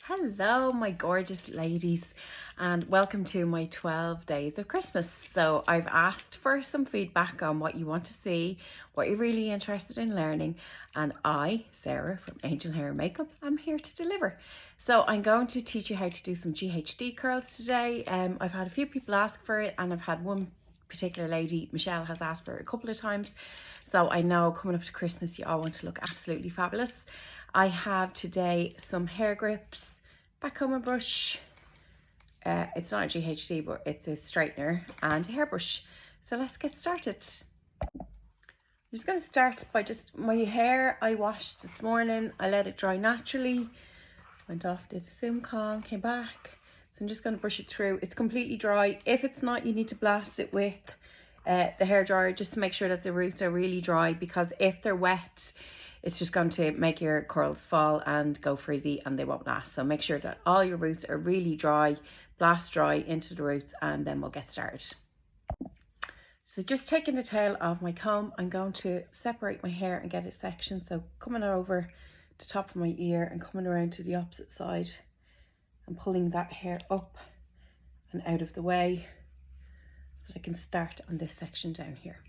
Hello, my gorgeous ladies, and welcome to my 12 days of Christmas. So, I've asked for some feedback on what you want to see, what you're really interested in learning, and I, Sarah from Angel Hair and Makeup, am here to deliver. So, I'm going to teach you how to do some Ghd curls today. I've had a few people ask for it, and I've had one particular lady, Michelle, has asked for it a couple of times. So I know coming up to Christmas, you all want to look absolutely fabulous. I have today some hair grips, backcomber brush. It's not a GHD, but it's a straightener and a hairbrush. So let's get started. I'm just going to start by my hair I washed this morning. I let it dry naturally. Went off, did a Zoom call, came back. So I'm just going to brush it through. It's completely dry. If it's not, you need to blast it with the hairdryer just to make sure that the roots are really dry, because if they're wet, it's just going to make your curls fall and go frizzy and they won't last. So make sure that all your roots are really dry, blast dry into the roots, and then we'll get started. So just taking the tail of my comb, I'm going to separate my hair and get it sectioned. So coming over the top of my ear and coming around to the opposite side and pulling that hair up and out of the way so that I can start on this section down here.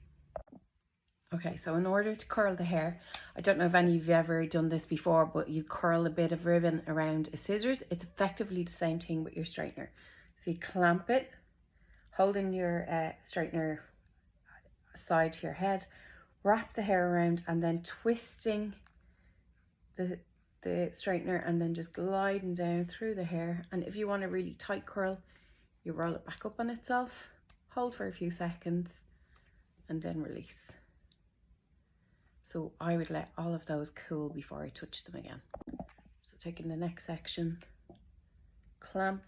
Okay, so in order to curl the hair, I don't know if any of you have ever done this before, but you curl a bit of ribbon around a scissors. It's effectively the same thing with your straightener. So you clamp it, holding your straightener side to your head, wrap the hair around, and then twisting the straightener and then just gliding down through the hair. And if you want a really tight curl, you roll it back up on itself, hold for a few seconds, and then release. So I would let all of those cool before I touch them again. So taking the next section, clamp,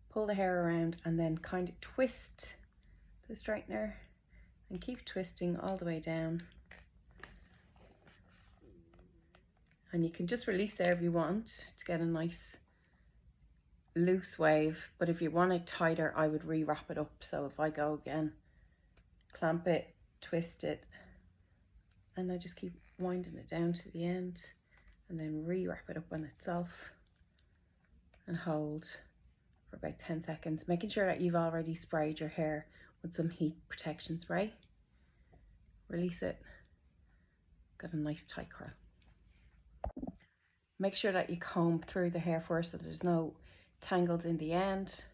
pull the hair around, and then kind of twist the straightener and keep twisting all the way down. And you can just release there if you want to get a nice loose wave, but if you want it tighter, I would re-wrap it up. So if I go again, clamp it, twist it, and I just keep winding it down to the end and then re-wrap it up on itself and hold for about 10 seconds, making sure that you've already sprayed your hair with some heat protection spray. Release it, got a nice tight curl. Make sure that you comb through the hair first so there's no tangles in the end.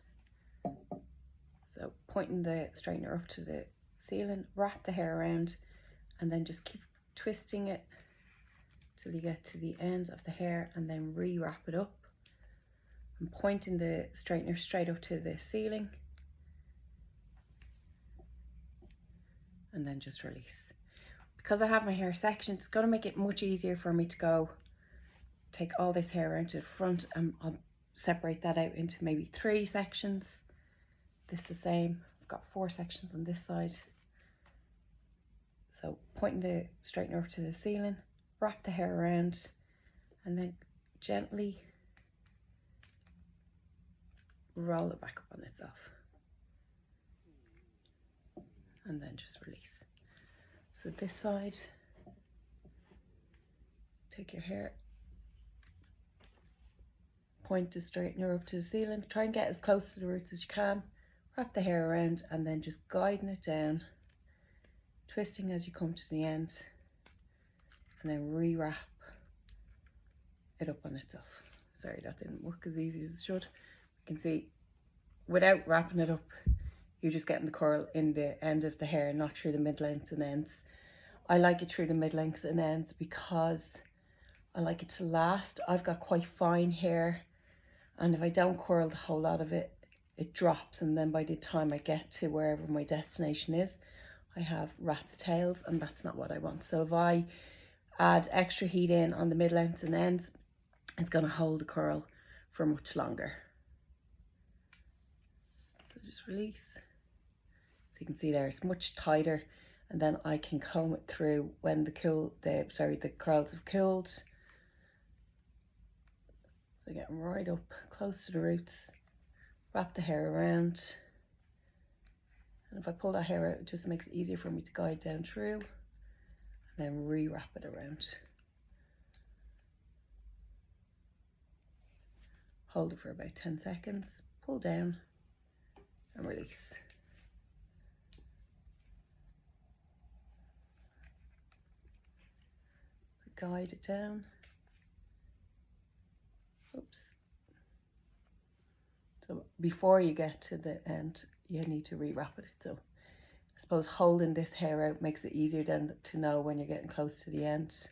So pointing the straightener up to the ceiling, wrap the hair around, and then just keep twisting it till you get to the end of the hair, and then re-wrap it up. I'm pointing the straightener straight up to the ceiling, and then just release. Because I have my hair sectioned, it's going to make it much easier for me to go take all this hair around to the front, and I'll separate that out into maybe 3 sections. This is the same. I've got 4 sections on this side. So pointing the straightener up to the ceiling, wrap the hair around, and then gently roll it back up on itself. And then just release. So this side, take your hair, point the straightener up to the ceiling, try and get as close to the roots as you can, wrap the hair around, and then just guiding it down, twisting as you come to the end, and then re-wrap it up on itself. Sorry, that didn't work as easy as it should. You can see, without wrapping it up, you're just getting the curl in the end of the hair, not through the mid-lengths and ends. I like it through the mid-lengths and ends because I like it to last. I've got quite fine hair, and if I don't curl the whole lot of it, it drops, and then by the time I get to wherever my destination is, I have rat's tails, and that's not what I want. So if I add extra heat in on the mid-lengths and ends, it's going to hold the curl for much longer. So just release. So you can see there, it's much tighter, and then I can comb it through when the curls have cooled. So getting right up close to the roots, wrap the hair around. And if I pull that hair out, it just makes it easier for me to guide down through, and then re-wrap it around. Hold it for about 10 seconds, pull down and release. So guide it down. Oops. So before you get to the end, you need to rewrap it. So I suppose holding this hair out makes it easier then to know when you're getting close to the end,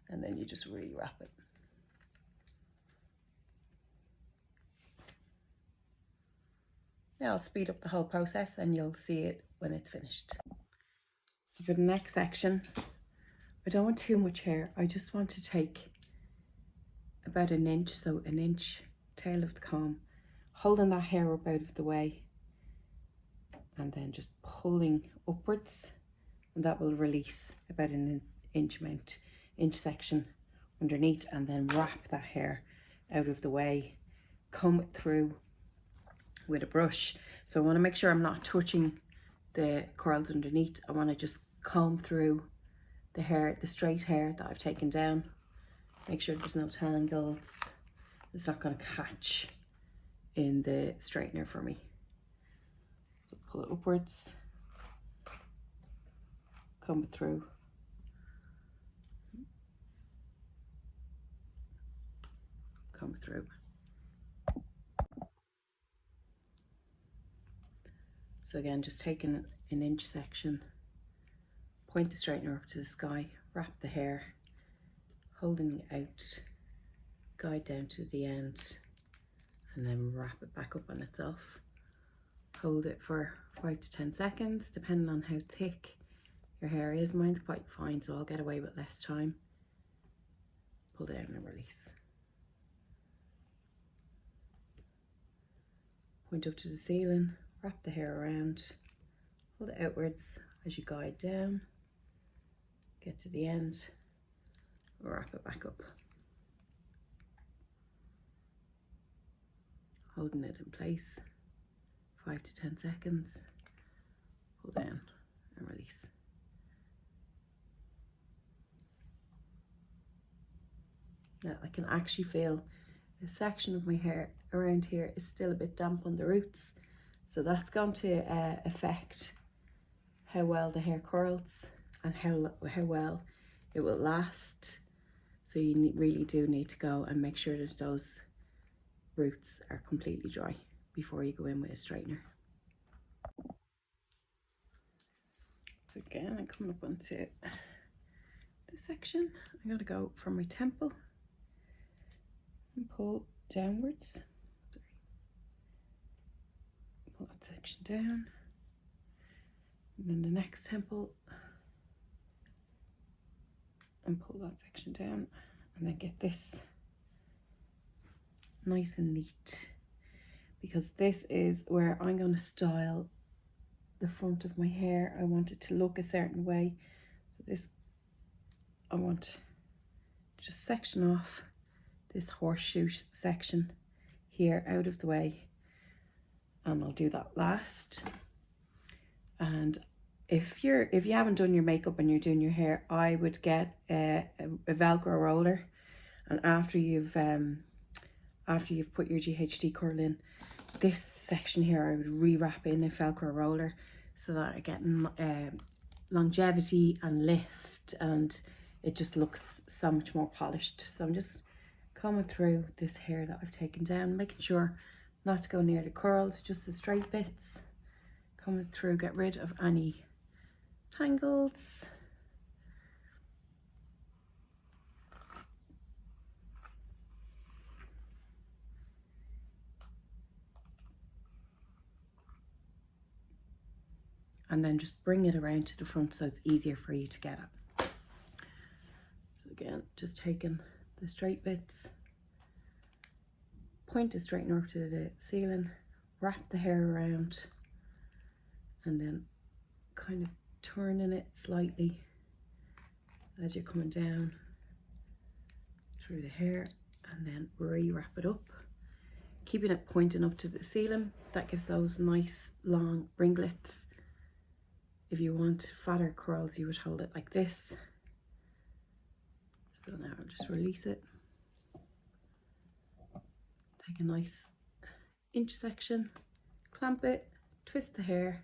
and then you just rewrap it. Now I'll speed up the whole process and you'll see it when it's finished. So for the next section, I don't want too much hair. I just want to take about an inch, so an inch tail of the comb, holding that hair up out of the way and then just pulling upwards, and that will release about an inch section underneath, and then wrap that hair out of the way, comb it through with a brush. So I want to make sure I'm not touching the curls underneath. I want to just comb through the hair, the straight hair that I've taken down. Make sure there's no tangles. It's not going to catch in the straightener for me. So pull it upwards, comb it through, comb it through. So again, just taking an inch section, point the straightener up to the sky, wrap the hair, holding it out, guide down to the end, and then wrap it back up on itself. Hold it for 5 to 10 seconds, depending on how thick your hair is. Mine's quite fine, so I'll get away with less time. Pull down and release. Point up to the ceiling, wrap the hair around, hold it outwards as you guide down, get to the end, wrap it back up. Holding it in place, 5 to 10 seconds, pull down and release. Now I can actually feel a section of my hair around here is still a bit damp on the roots, so that's going to affect how well the hair curls and how well it will last. So you really do need to go and make sure that those roots are completely dry before you go in with a straightener. So again, I'm coming up onto this section. I'm going to go from my temple and pull downwards. Pull that section down, and then the next temple, and pull that section down, and then get this nice and neat, because this is where I'm going to style the front of my hair. I want it to look a certain way. So this, I want to just section off this horseshoe section here out of the way, and I'll do that last. And if you haven't done your makeup and you're doing your hair, I would get a Velcro roller, and after you've put your GHD curl in, this section here I would rewrap in a Velcro roller so that I get longevity and lift, and it just looks so much more polished. So I'm just combing through this hair that I've taken down, making sure not to go near the curls, just the straight bits. Coming through, get rid of any tangles. And then just bring it around to the front so it's easier for you to get at. So again, just taking the straight bits, point the straightener up to the ceiling, wrap the hair around, and then kind of turning it slightly as you're coming down through the hair, and then re-wrap it up, keeping it pointing up to the ceiling. That gives those nice long ringlets. If you want fatter curls, you would hold it like this. So now I'll just release it. Take a nice inch section, clamp it, twist the hair,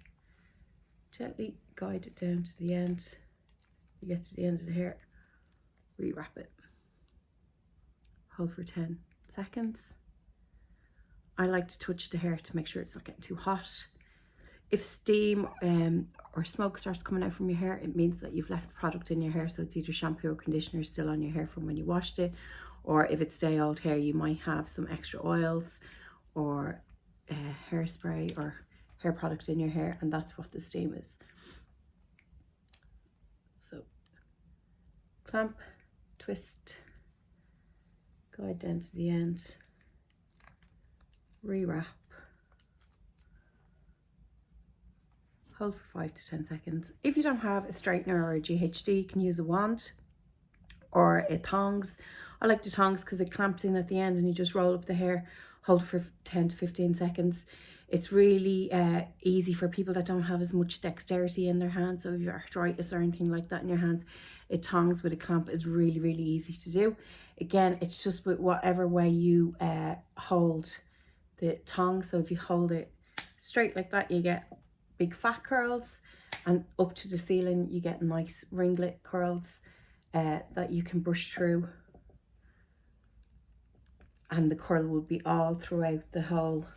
gently guide it down to the end. You get to the end of the hair, rewrap it. Hold for 10 seconds. I like to touch the hair to make sure it's not getting too hot. If steam or smoke starts coming out from your hair, it means that you've left the product in your hair, so it's either shampoo or conditioner still on your hair from when you washed it, or if it's day old hair, you might have some extra oils or hairspray or hair product in your hair, and that's what the steam is. So clamp, twist, guide down to the end, rewrap, hold for 5 to 10 seconds. If you don't have a straightener or a GHD, you can use a wand or a tongs. I like the tongs because it clamps in at the end and you just roll up the hair, hold for 10 to 15 seconds. It's really easy for people that don't have as much dexterity in their hands. So if you have arthritis or anything like that in your hands, a tongs with a clamp is really, really easy to do. Again, it's just with whatever way you hold the tongs. So if you hold it straight like that, you get big fat curls, and up to the ceiling you get nice ringlet curls that you can brush through, and the curl will be all throughout the whole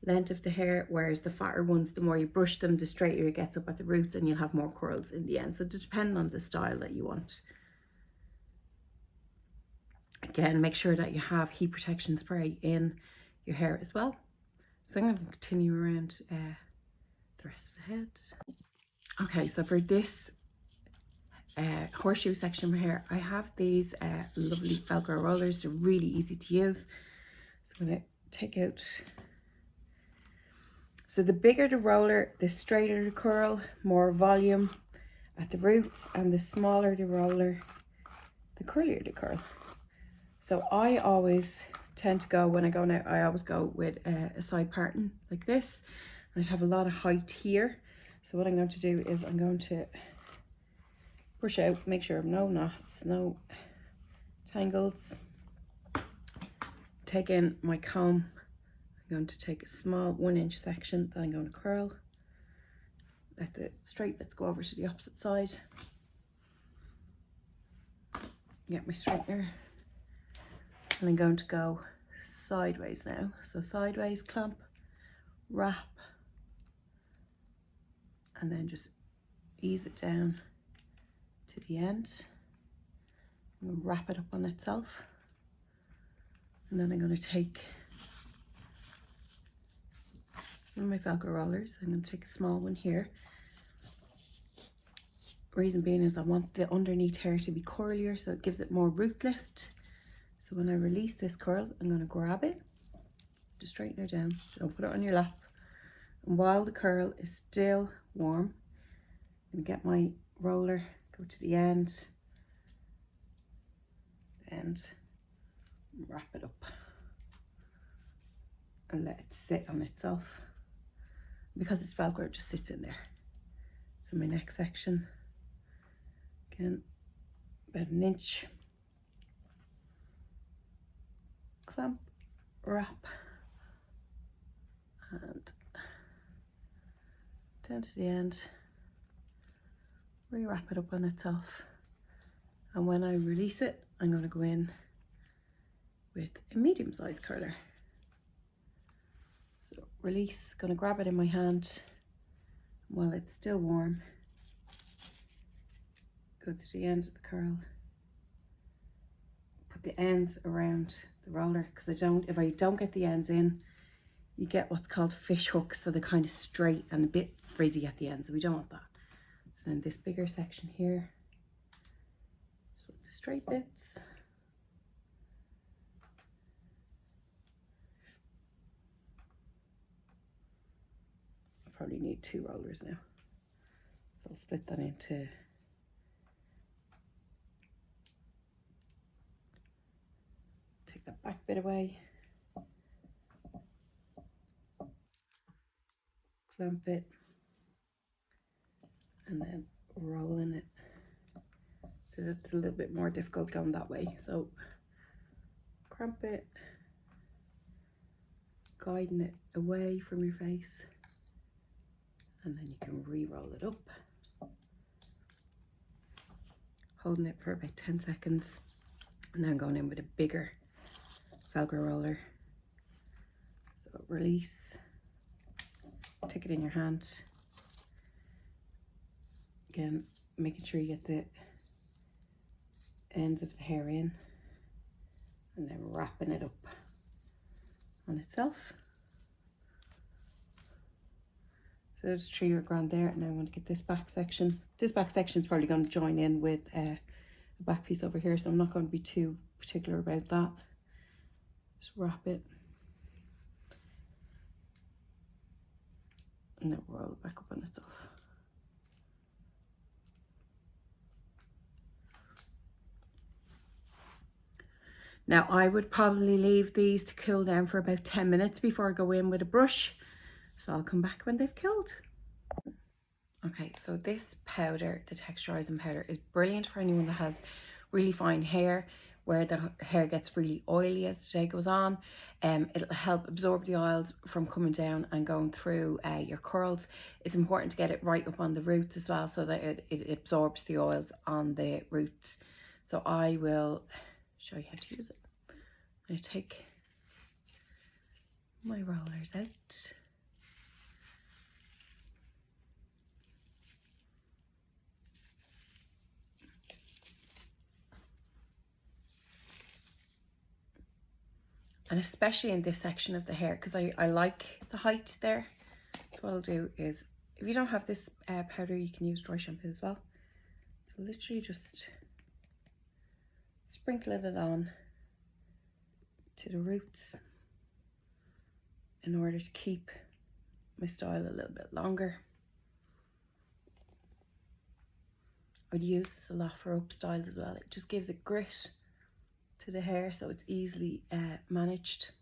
length of the hair, whereas the fatter ones, the more you brush them, the straighter it gets up at the roots and you'll have more curls in the end. So depending on the style that you want. Again, make sure that you have heat protection spray in your hair as well. So I'm going to continue around the rest of the head. Okay, so for this horseshoe section of my hair, I have these lovely Velcro rollers. They're really easy to use. So I'm going to take out. So the bigger the roller, the straighter the curl, more volume at the roots, and the smaller the roller, the curlier the curl. So I always tend to go, when I go now, I always go with a side parting like this. And I'd have a lot of height here. So what I'm going to do is I'm going to brush out, make sure no knots, no tangles. Take in my comb. I'm going to take a small 1 inch section that I'm going to curl. Let the straight bits go over to the opposite side. Get my straightener. And I'm going to go sideways now. So sideways, clamp, wrap, and then just ease it down to the end. I'm going to wrap it up on itself. And then I'm going to take one of my Velcro rollers. I'm going to take a small one here. Reason being is I want the underneath hair to be curlier, so it gives it more root lift. So when I release this curl, I'm going to grab it, just straighten it down, don't put it on your lap. And while the curl is still warm, I'm going to get my roller, go to the end, and wrap it up and let it sit on itself. Because it's Velcro, it just sits in there. So my next section, again, about 1 inch. Clamp, wrap, and down to the end, re-wrap it up on itself. And when I release it, I'm going to go in with a medium-sized curler. So release, going to grab it in my hand while it's still warm. Go to the end of the curl. Put the ends around the roller, because if I don't get the ends in, you get what's called fish hooks, so they're kind of straight and a bit frizzy at the end, so we don't want that. So then this bigger section here, so the straight bits. I probably need 2 rollers now, so I'll split that into that back bit away, clamp it, and then roll in it. So it's a little bit more difficult going that way. So cramp it, guiding it away from your face, and then you can re-roll it up, holding it for about 10 seconds, and then going in with a bigger Velcro roller. So release, take it in your hand, again making sure you get the ends of the hair in, and then wrapping it up on itself. So there's 3 grand there, and now I want to get this back section. This back section is probably going to join in with a back piece over here, so I'm not going to be too particular about that. Just wrap it and then roll it back up on itself. Now I would probably leave these to cool down for about 10 minutes before I go in with a brush. So I'll come back when they've cooled. Okay, so this powder, the texturizing powder, is brilliant for anyone that has really fine hair, where the hair gets really oily as the day goes on. It'll help absorb the oils from coming down and going through your curls. It's important to get it right up on the roots as well, so that it absorbs the oils on the roots. So I will show you how to use it. I'm going to take my rollers out. And especially in this section of the hair, because I like the height there. So what I'll do is, if you don't have this powder, you can use dry shampoo as well. So literally just sprinkling it on to the roots in order to keep my style a little bit longer. I would use this a lot for up styles as well. It just gives a grit to the hair, so it's easily managed.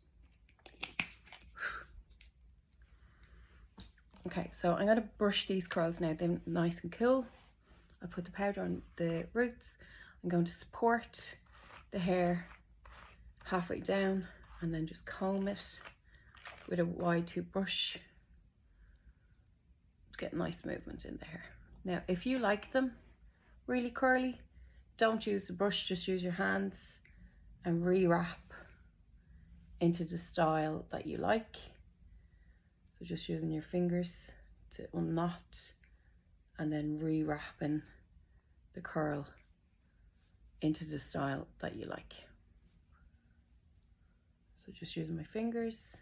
Okay, so I'm going to brush these curls now. They're nice and cool. I'll put the powder on the roots. I'm going to support the hair halfway down and then just comb it with a wide toothbrush to get nice movement in the hair. Now, if you like them really curly, don't use the brush, just use your hands and re-wrap into the style that you like. So just using your fingers to unknot and then re-wrapping the curl into the style that you like. So just using my fingers,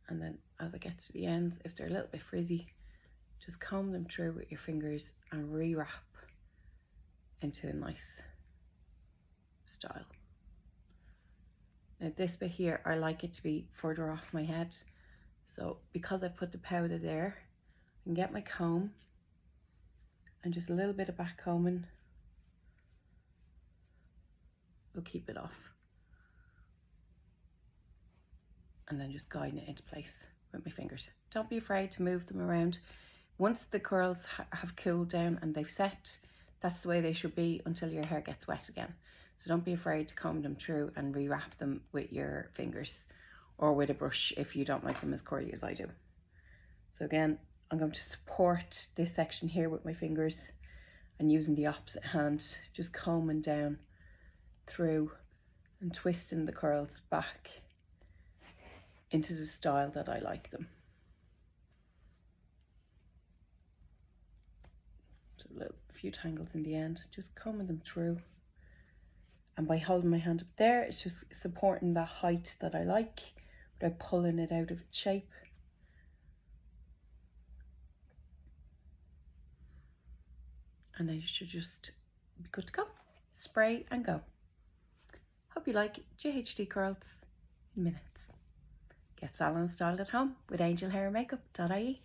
and then as I get to the ends, if they're a little bit frizzy, just comb them through with your fingers and re-wrap into a nice style. Now this bit here, I like it to be further off my head. So because I've put the powder there, I can get my comb and just a little bit of back combing will keep it off. And then just guiding it into place with my fingers. Don't be afraid to move them around. Once the curls have cooled down and they've set, that's the way they should be until your hair gets wet again. So don't be afraid to comb them through and re-wrap them with your fingers or with a brush if you don't like them as curly as I do. So again, I'm going to support this section here with my fingers and using the opposite hand, just combing down through and twisting the curls back into the style that I like them. So a few tangles in the end, just combing them through. And by holding my hand up there, it's just supporting the height that I like without pulling it out of its shape. And then you should just be good to go. Spray and go. Hope you like Ghd Curls in minutes. Get salon styled at home with angelhairandmakeup.ie.